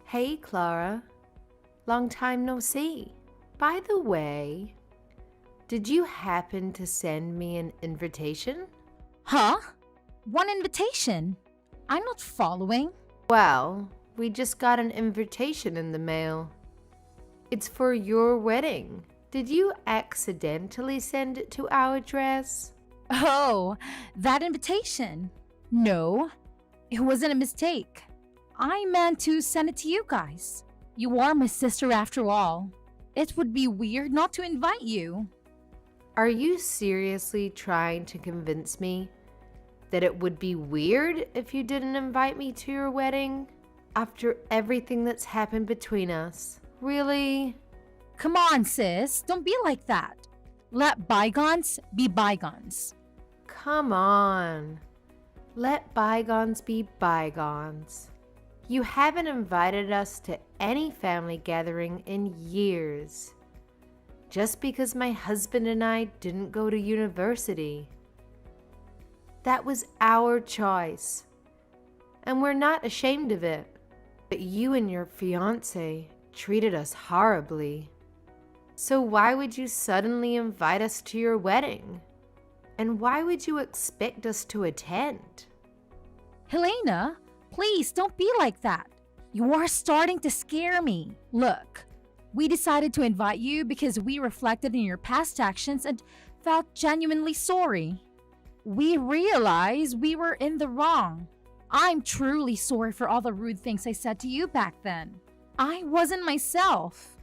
Hey, Clara. Long time no see. By the way, did you happen to send me an invitation? Huh? One invitation? I'm not following. Well, we just got an invitation in the mail. It's for your wedding. Did you accidentally send it to our address? Oh, that invitation. No, it wasn't a mistake. I meant to send it to you guys. You are my sister after all. It would be weird not to invite you. Are you seriously trying to convince me that it would be weird if you didn't invite me to your wedding? After everything that's happened between us? Really? Come on, sis, don't be like that. Let bygones be bygones. Come on. Let bygones be bygones. You haven't invited us to any family gathering in years. Just because my husband and I didn't go to university. That was our choice. And we're not ashamed of it. But you and your fiancé treated us horribly. So why would you suddenly invite us to your wedding? And why would you expect us to attend? Helena, please don't be like that. You are starting to scare me. Look, we decided to invite you because we reflected on your past actions and felt genuinely sorry. We realized we were in the wrong. I'm truly sorry for all the rude things I said to you back then. I wasn't myself.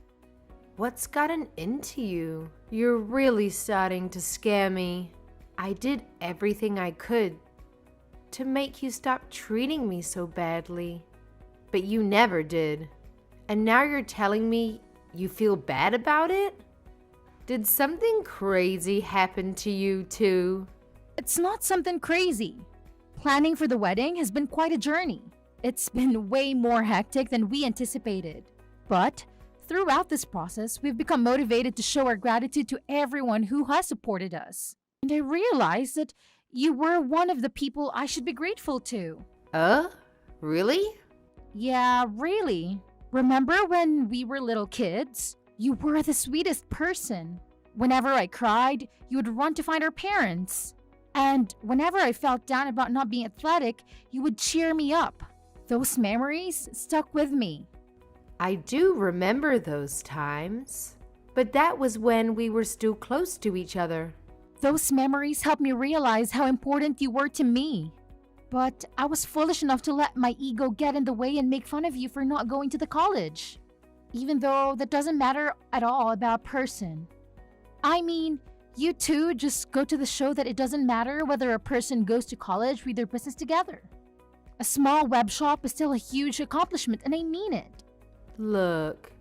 What's gotten into you? You're really starting to scare me. I did everything I could to make you stop treating me so badly, but you never did. And now you're telling me you feel bad about it? Did something crazy happen to you too? It's not something crazy. Planning for the wedding has been quite a journey. It's been way more hectic than we anticipated. But throughout this process, we've become motivated to show our gratitude to everyone who has supported us. And I realized that you were one of the people I should be grateful to. Really? Yeah, really. Remember when we were little kids? You were the sweetest person. Whenever I cried, you would run to find our parents. And whenever I felt down about not being athletic, you would cheer me up. Those memories stuck with me. I do remember those times, but that was when we were still close to each other. Those memories helped me realize how important you were to me. But I was foolish enough to let my ego get in the way and make fun of you for not going to the college. Even though that doesn't matter at all about a person. I mean, you two just go to the show that it doesn't matter whether a person goes to college with their business together. A small web shop is still a huge accomplishment, and I mean it. Look,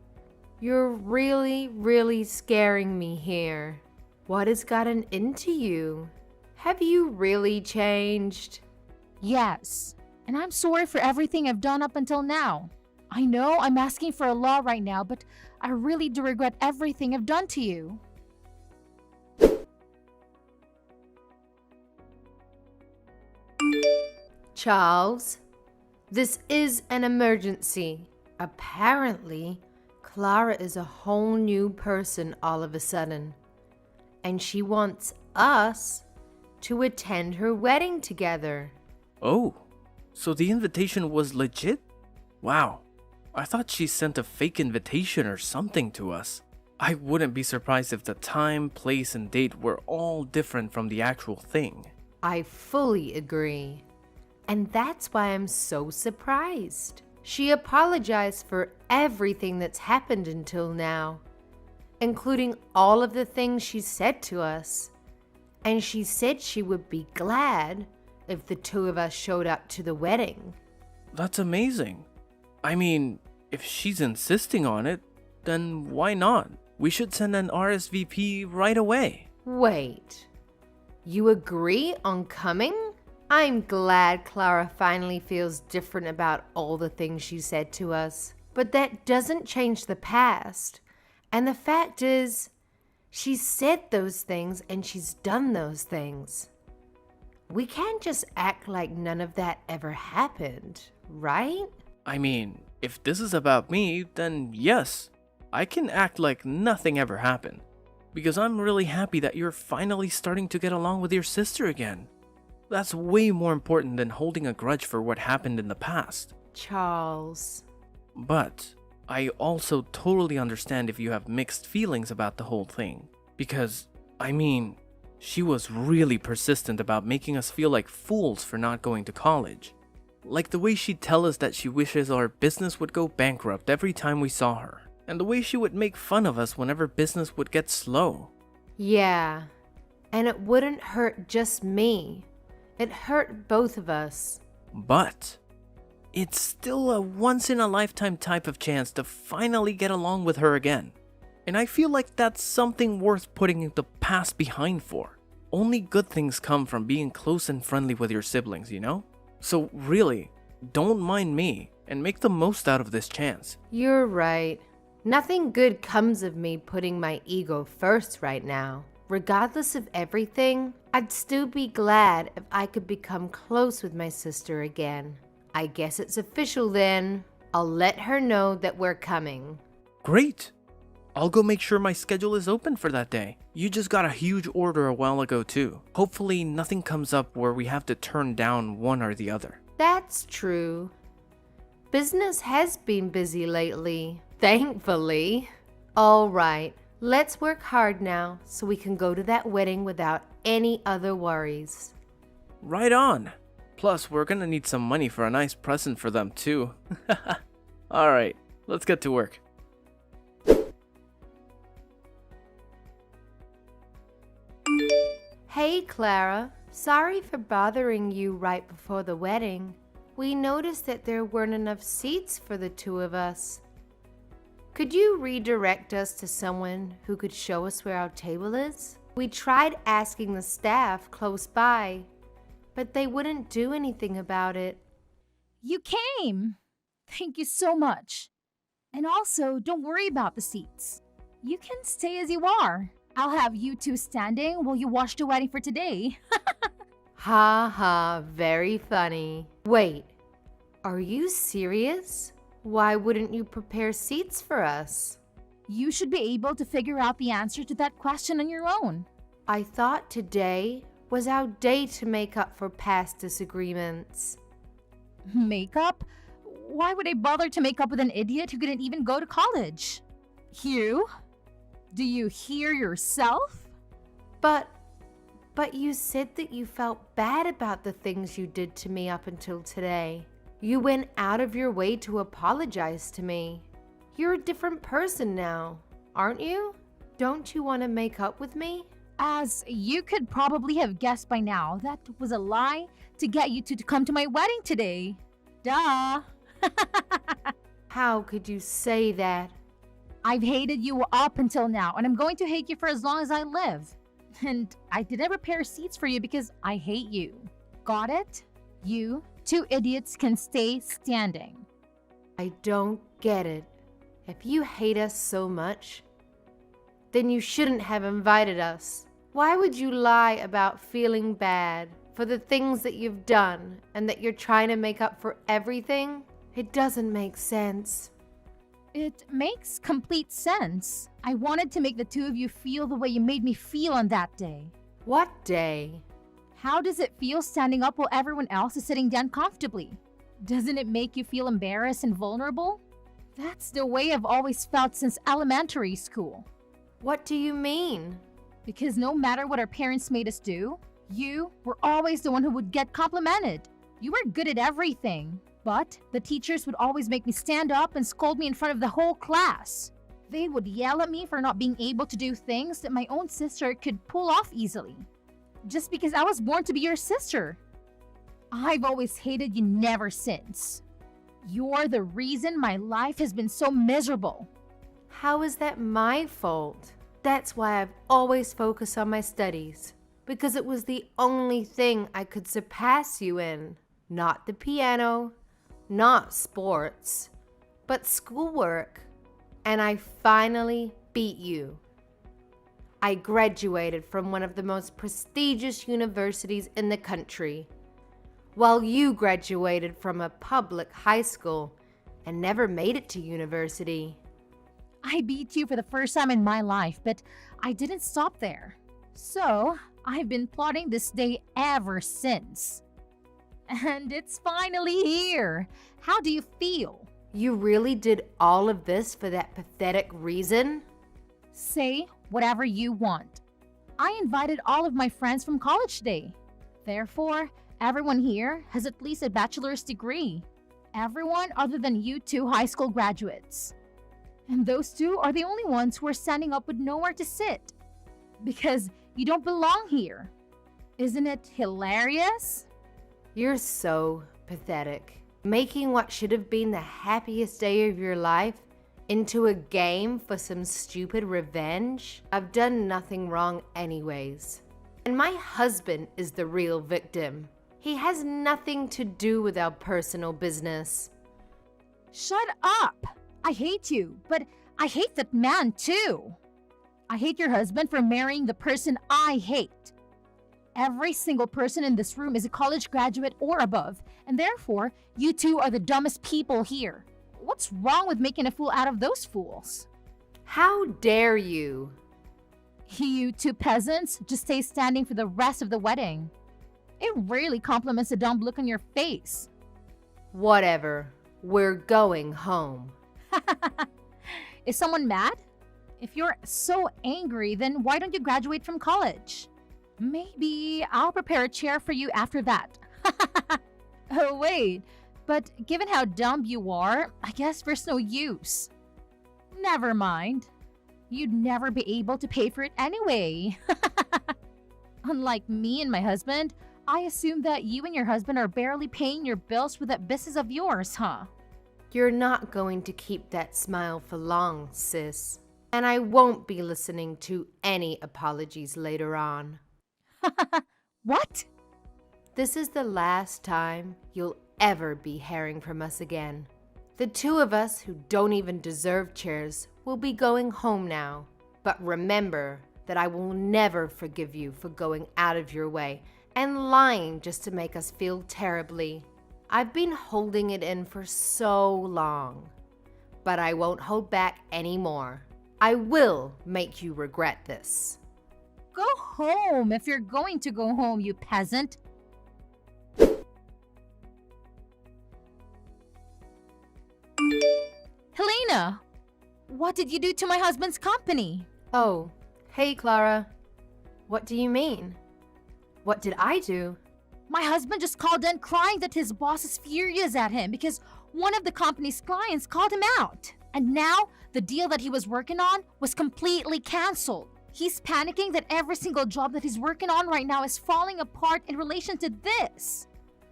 you're really scaring me here. What has gotten into you? Have you really changed? Yes, and I'm sorry for everything I've done up until now. I know I'm asking for a lot right now, but I really do regret everything I've done to you. Charles, this is an emergency. Apparently, Clara is a whole new person all of a sudden, and she wants us to attend her wedding together. Oh, so the invitation was legit? Wow, I thought she sent a fake invitation or something to us. I wouldn't be surprised if the time, place, and date were all different from the actual thing. I fully agree. And that's why I'm so surprised. She apologized for everything that's happened until now, including all of the things she said to us. And she said she would be glad if the two of us showed up to the wedding. That's amazing. I mean, if she's insisting on it, then why not? We should send an RSVP right away. Wait, you agree on coming? I'm glad Clara finally feels different about all the things she said to us. But that doesn't change the past. And the fact is, she said those things and she's done those things. We can't just act like none of that ever happened, right? I mean, If this is about me, then yes, I can act like nothing ever happened. Because I'm really happy that you're finally starting to get along with your sister again. That's way more important than holding a grudge for what happened in the past. Charles. But I also totally understand if you have mixed feelings about the whole thing. Because, I mean, she was really persistent about making us feel like fools for not going to college. Like the way she'd tell us that she wishes our business would go bankrupt every time we saw her. And the way she would make fun of us whenever business would get slow. Yeah, and it wouldn't hurt just me. It hurt both of us. But it's still a once-in-a-lifetime type of chance to finally get along with her again. And I feel like that's something worth putting the past behind for. Only good things come from being close and friendly with your siblings, you know? So really, don't mind me and make the most out of this chance. You're right. Nothing good comes of me putting my ego first right now. Regardless of everything, I'd still be glad if I could become close with my sister again. I guess it's official then. I'll let her know that we're coming. Great! I'll go make sure my schedule is open for that day. You just got a huge order a while ago too. Hopefully nothing comes up where we have to turn down one or the other. That's true. Business has been busy lately, thankfully. All right, let's work hard now so we can go to that wedding without any other worries. Right on! Plus, we're gonna need some money for a nice present for them too. Alright, let's get to work. Hey, Clara. Sorry for bothering you right before the wedding. We noticed that there weren't enough seats for the two of us. Could you redirect us to someone who could show us where our table is? We tried asking the staff close by, but they wouldn't do anything about it. You came! Thank you so much. And also, don't worry about the seats. You can stay as you are. I'll have you two standing while you watch the wedding for today. Ha ha, very funny. Wait, are you serious? Why wouldn't you prepare seats for us? You should be able to figure out the answer to that question on your own. I thought today was our day to make up for past disagreements. Makeup? Why would I bother to make up with an idiot who couldn't even go to college? You? Do you hear yourself? But you said that you felt bad about the things you did to me up until today. You went out of your way to apologize to me. You're a different person now, aren't you? Don't you want to make up with me? As you could probably have guessed by now, that was a lie to get you two to come to my wedding today. Duh! How could you say that? I've hated you up until now, and I'm going to hate you for as long as I live. And I didn't prepare seats for you because I hate you. Got it? You two idiots can stay standing. I don't get it. If you hate us so much, then you shouldn't have invited us. Why would you lie about feeling bad for the things that you've done and that you're trying to make up for everything? It doesn't make sense. It makes complete sense. I wanted to make the two of you feel the way you made me feel on that day. What day? How does it feel standing up while everyone else is sitting down comfortably? Doesn't it make you feel embarrassed and vulnerable? That's the way I've always felt since elementary school. What do you mean? Because no matter what our parents made us do, you were always the one who would get complimented. You were good at everything. But the teachers would always make me stand up and scold me in front of the whole class. They would yell at me for not being able to do things that my own sister could pull off easily. Just because I was born to be your sister. I've always hated you ever since. You're the reason my life has been so miserable. How is that my fault? That's why I've always focused on my studies. Because it was the only thing I could surpass you in. Not the piano, not sports, but schoolwork. And I finally beat you. I graduated from one of the most prestigious universities in the country, while you graduated from a public high school and never made it to university. I beat you for the first time in my life, but I didn't stop there. So, I've been plotting this day ever since. And it's finally here. How do you feel? You really did all of this for that pathetic reason? Say whatever you want. I invited all of my friends from college day. Therefore, everyone here has at least a bachelor's degree. Everyone other than you two high school graduates. And those two are the only ones who are standing up with nowhere to sit. Because you don't belong here. Isn't it hilarious? You're so pathetic. Making what should have been the happiest day of your life into a game for some stupid revenge? I've done nothing wrong anyways. And my husband is the real victim. He has nothing to do with our personal business. Shut up! I hate you, but I hate that man too. I hate your husband for marrying the person I hate. Every single person in this room is a college graduate or above, and therefore, you two are the dumbest people here. What's wrong with making a fool out of those fools? How dare you? You two peasants just stay standing for the rest of the wedding. It really compliments the dumb look on your face. Whatever. We're going home. Is someone mad? If you're so angry, then why don't you graduate from college? Maybe I'll prepare a chair for you after that. Oh, wait. But given how dumb you are, I guess there's no use. Never mind. You'd never be able to pay for it anyway. Unlike me and my husband, I assume that you and your husband are barely paying your bills for that business of yours, huh? You're not going to keep that smile for long, sis. And I won't be listening to any apologies later on. What? This is the last time you'll ever be hearing from us again. The two of us who don't even deserve chairs will be going home now. But remember that I will never forgive you for going out of your way and lying just to make us feel terribly. I've been holding it in for so long, but I won't hold back anymore. I will make you regret this. Go home if you're going to go home, you peasant. Helena, what did you do to my husband's company? Oh, hey Clara. What do you mean? What did I do? My husband just called in crying that his boss is furious at him because one of the company's clients called him out. And now, the deal that he was working on was completely canceled. He's panicking that every single job that he's working on right now is falling apart in relation to this.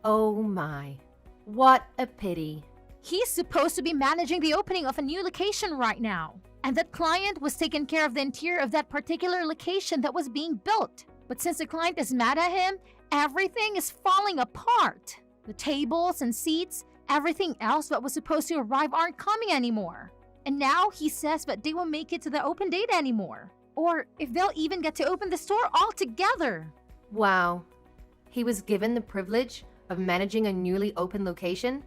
Oh my, what a pity. He's supposed to be managing the opening of a new location right now. And that client was taking care of the interior of that particular location that was being built. But since the client is mad at him, everything is falling apart. The tables and seats, everything else that was supposed to arrive aren't coming anymore. And now he says that they won't make it to the open date anymore. Or if they'll even get to open the store altogether. Wow. He was given the privilege of managing a newly opened location,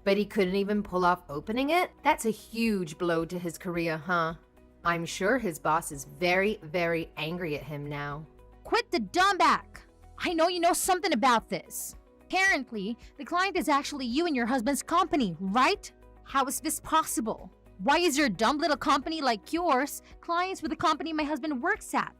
but he couldn't even pull off opening it? That's a huge blow to his career, huh? I'm sure his boss is very, very angry at him now. Quit the dumb back. I know you know something about this. Apparently, the client is actually you and your husband's company, right? How is this possible? Why is your dumb little company like yours clients with the company my husband works at?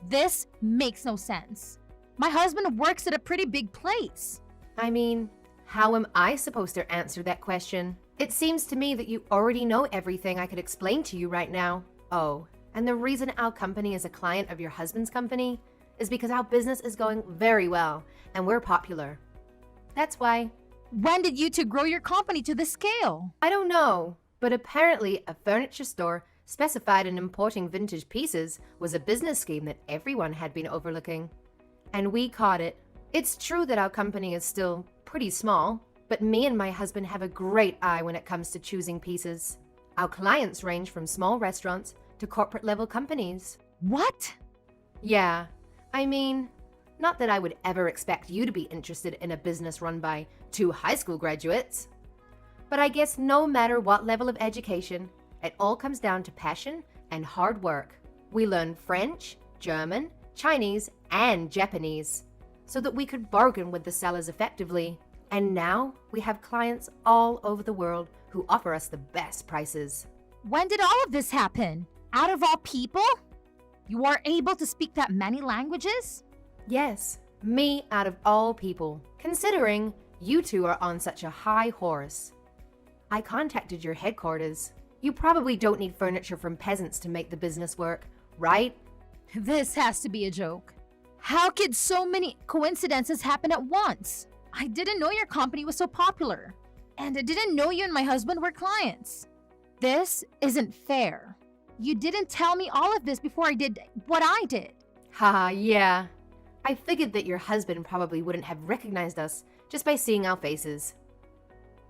This makes no sense. My husband works at a pretty big place. I mean, how am I supposed to answer that question? It seems to me that you already know everything I could explain to you right now. Oh, and the reason our company is a client of your husband's company is because our business is going very well and we're popular. That's why. When did you two grow your company to this scale? I don't know, but apparently a furniture store specified in importing vintage pieces was a business scheme that everyone had been overlooking. And we caught it. It's true that our company is still pretty small, but me and my husband have a great eye when it comes to choosing pieces. Our clients range from small restaurants to corporate level companies. What? Yeah, I mean, not that I would ever expect you to be interested in a business run by two high school graduates. But I guess no matter what level of education, it all comes down to passion and hard work. We learned French, German, Chinese, and Japanese so that we could bargain with the sellers effectively. And now we have clients all over the world who offer us the best prices. When did all of this happen? Out of all people? You are able to speak that many languages? Yes, me out of all people, considering you two are on such a high horse. I contacted your headquarters. You probably don't need furniture from peasants to make the business work, right? This has to be a joke. How could so many coincidences happen at once? I didn't know your company was so popular. And I didn't know you and my husband were clients. This isn't fair. You didn't tell me all of this before I did what I did. Haha, yeah. I figured that your husband probably wouldn't have recognized us just by seeing our faces.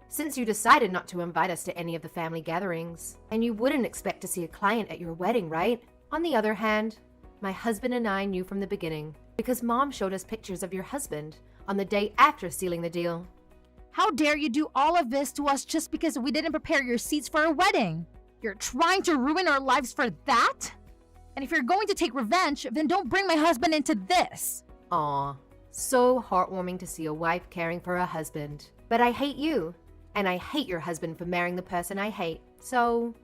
Since you decided not to invite us to any of the family gatherings, and you wouldn't expect to see a client at your wedding, right? On the other hand, my husband and I knew from the beginning because Mom showed us pictures of your husband on the day after sealing the deal. How dare you do all of this to us just because we didn't prepare your seats for a wedding? You're trying to ruin our lives for that? And if you're going to take revenge, then don't bring my husband into this. Aw, so heartwarming to see a wife caring for her husband. But I hate you, and I hate your husband for marrying the person I hate. So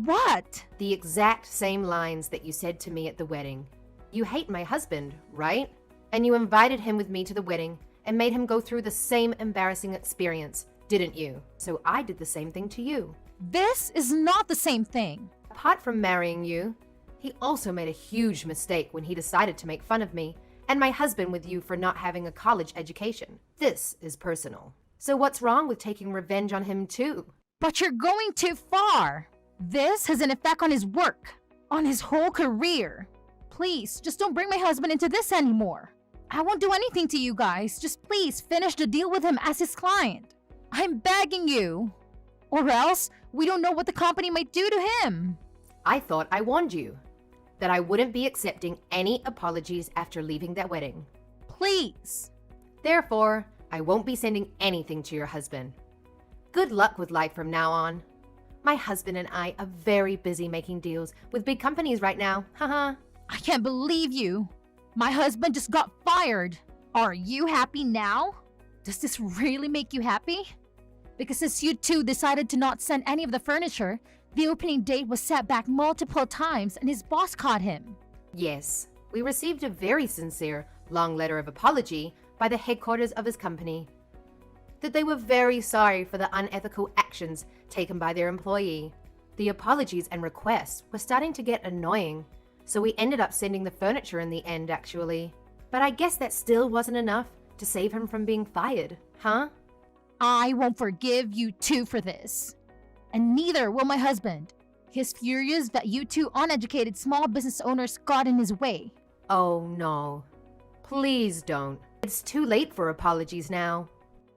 what? the exact same lines that you said to me at the wedding. You hate my husband, right? And you invited him with me to the wedding and made him go through the same embarrassing experience, didn't you? So I did the same thing to you. This is not the same thing. Apart from marrying you, he also made a huge mistake when he decided to make fun of me and my husband with you for not having a college education. This is personal. So what's wrong with taking revenge on him too? But you're going too far. This has an effect on his work, on his whole career. Please, just don't bring my husband into this anymore. I won't do anything to you guys. Just please finish the deal with him as his client. I'm begging you. Or else, we don't know what the company might do to him. I thought I warned you that I wouldn't be accepting any apologies after leaving that wedding. Please. Therefore, I won't be sending anything to your husband. Good luck with life from now on. My husband and I are very busy making deals with big companies right now. Haha. I can't believe you. My husband just got fired. Are you happy now? Does this really make you happy? Because since you two decided to not send any of the furniture, the opening date was set back multiple times and his boss caught him. Yes, we received a very sincere, long letter of apology by the headquarters of his company. That they were very sorry for the unethical actions taken by their employee. The apologies and requests were starting to get annoying, so we ended up sending the furniture in the end, actually. But I guess that still wasn't enough to save him from being fired, huh? I won't forgive you two for this. And neither will my husband. He's furious that you two uneducated small business owners got in his way. Oh no. Please don't. It's too late for apologies now.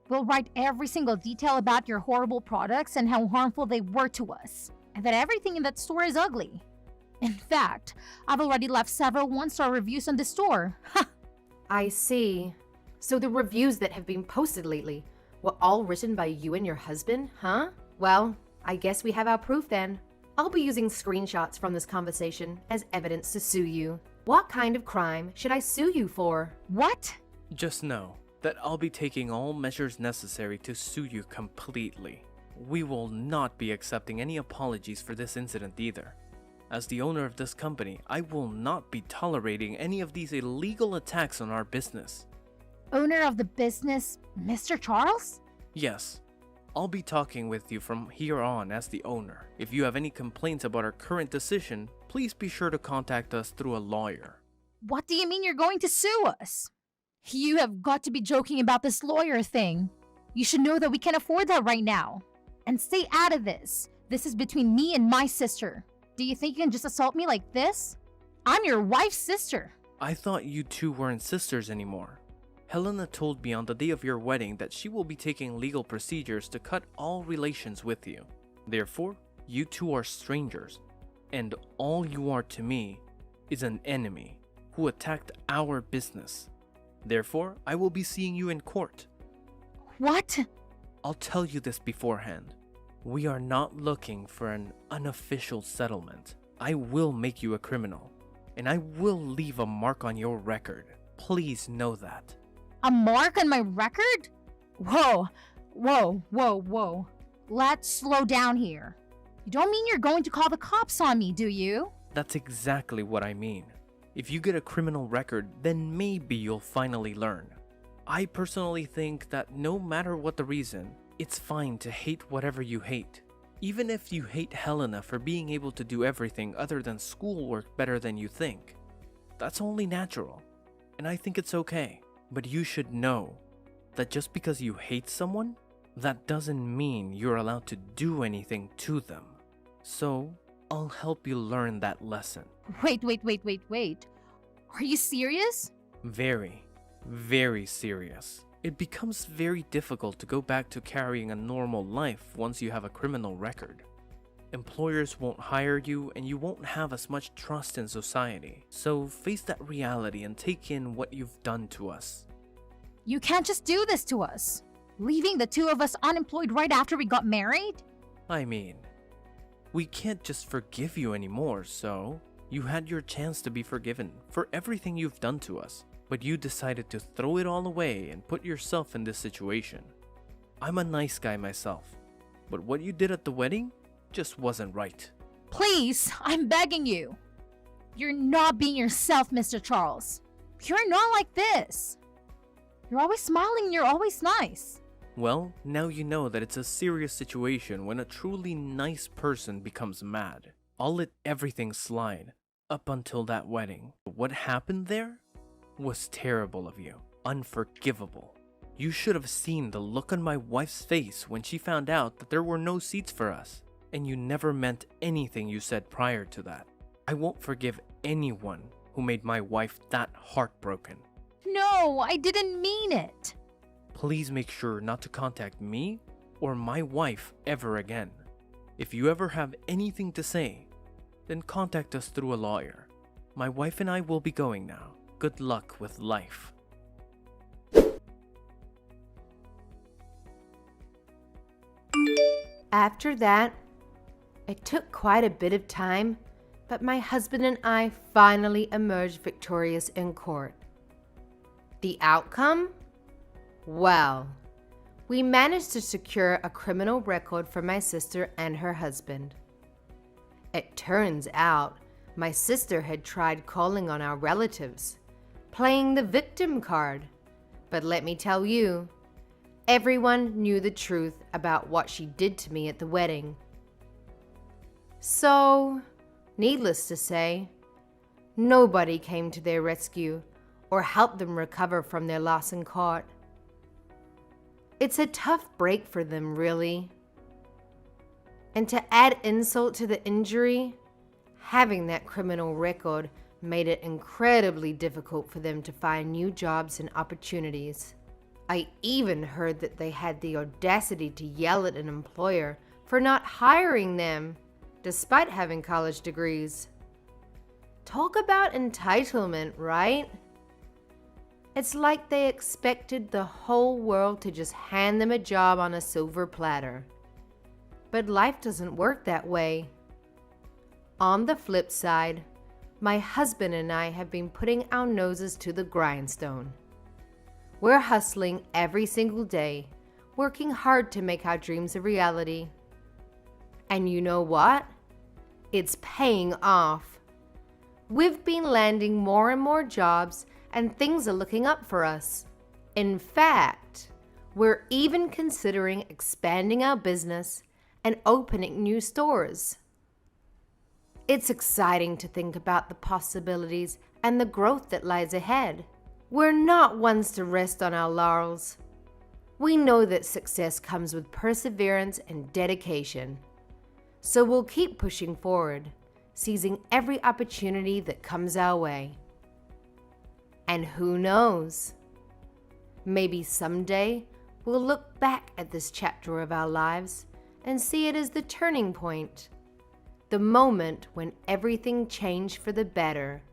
We'll write every single detail about your horrible products and how harmful they were to us, and that everything in that store is ugly. In fact, I've already left several one-star reviews on the store. Ha! I see. So the reviews that have been posted lately were all written by you and your husband, huh? Well, I guess we have our proof then. I'll be using screenshots from this conversation as evidence to sue you. What kind of crime should I sue you for? What? Just know that I'll be taking all measures necessary to sue you completely. We will not be accepting any apologies for this incident either. As the owner of this company, I will not be tolerating any of these illegal attacks on our business. Owner of the business, Mr. Charles? Yes, I'll be talking with you from here on as the owner. If you have any complaints about our current decision, please be sure to contact us through a lawyer. What do you mean you're going to sue us? You have got to be joking about this lawyer thing. You should know that we can't afford that right now. And stay out of this. This is between me and my sister. Do you think you can just assault me like this? I'm your wife's sister. I thought you two weren't sisters anymore. Helena told me on the day of your wedding that she will be taking legal procedures to cut all relations with you. Therefore, you two are strangers, and all you are to me is an enemy who attacked our business. Therefore, I will be seeing you in court. What? I'll tell you this beforehand. We are not looking for an unofficial settlement. I will make you a criminal, and I will leave a mark on your record. Please know that. A mark on my record? Whoa, whoa, whoa, whoa. Let's slow down here. You don't mean you're going to call the cops on me, do you? That's exactly what I mean. If you get a criminal record, then maybe you'll finally learn. I personally think that no matter what the reason, it's fine to hate whatever you hate. Even if you hate Helena for being able to do everything other than schoolwork better than you think. That's only natural, and I think it's okay. But you should know that just because you hate someone, that doesn't mean you're allowed to do anything to them. So, I'll help you learn that lesson. Wait. Are you serious? Very, very serious. It becomes very difficult to go back to carrying a normal life once you have a criminal record. Employers won't hire you and you won't have as much trust in society. So face that reality and take in what you've done to us. You can't just do this to us. Leaving the two of us unemployed right after we got married? I mean, we can't just forgive you anymore, so you had your chance to be forgiven for everything you've done to us, but you decided to throw it all away and put yourself in this situation. I'm a nice guy myself, but what you did at the wedding just wasn't right. Please, I'm begging you. You're not being yourself, Mr. Charles. You're not like this. You're always smiling and you're always nice. Well, now you know that it's a serious situation when a truly nice person becomes mad. I'll let everything slide up until that wedding. But what happened there was terrible of you, unforgivable. You should have seen the look on my wife's face when she found out that there were no seats for us, and you never meant anything you said prior to that. I won't forgive anyone who made my wife that heartbroken. No, I didn't mean it. Please make sure not to contact me or my wife ever again. If you ever have anything to say, then contact us through a lawyer. My wife and I will be going now. Good luck with life. After that, it took quite a bit of time, but my husband and I finally emerged victorious in court. The outcome? Well, we managed to secure a criminal record for my sister and her husband. It turns out my sister had tried calling on our relatives, playing the victim card. But let me tell you, everyone knew the truth about what she did to me at the wedding. So, needless to say, nobody came to their rescue or helped them recover from their loss in court. It's a tough break for them, really. And to add insult to the injury, having that criminal record made it incredibly difficult for them to find new jobs and opportunities. I even heard that they had the audacity to yell at an employer for not hiring them, despite having college degrees. Talk about entitlement, right? It's like they expected the whole world to just hand them a job on a silver platter. But life doesn't work that way. On the flip side, my husband and I have been putting our noses to the grindstone. We're hustling every single day, working hard to make our dreams a reality. And you know what? It's paying off. We've been landing more and more jobs, and things are looking up for us. In fact, we're even considering expanding our business and opening new stores. It's exciting to think about the possibilities and the growth that lies ahead. We're not ones to rest on our laurels. We know that success comes with perseverance and dedication. So we'll keep pushing forward, seizing every opportunity that comes our way. And who knows? Maybe someday we'll look back at this chapter of our lives and see it as the turning point, the moment when everything changed for the better.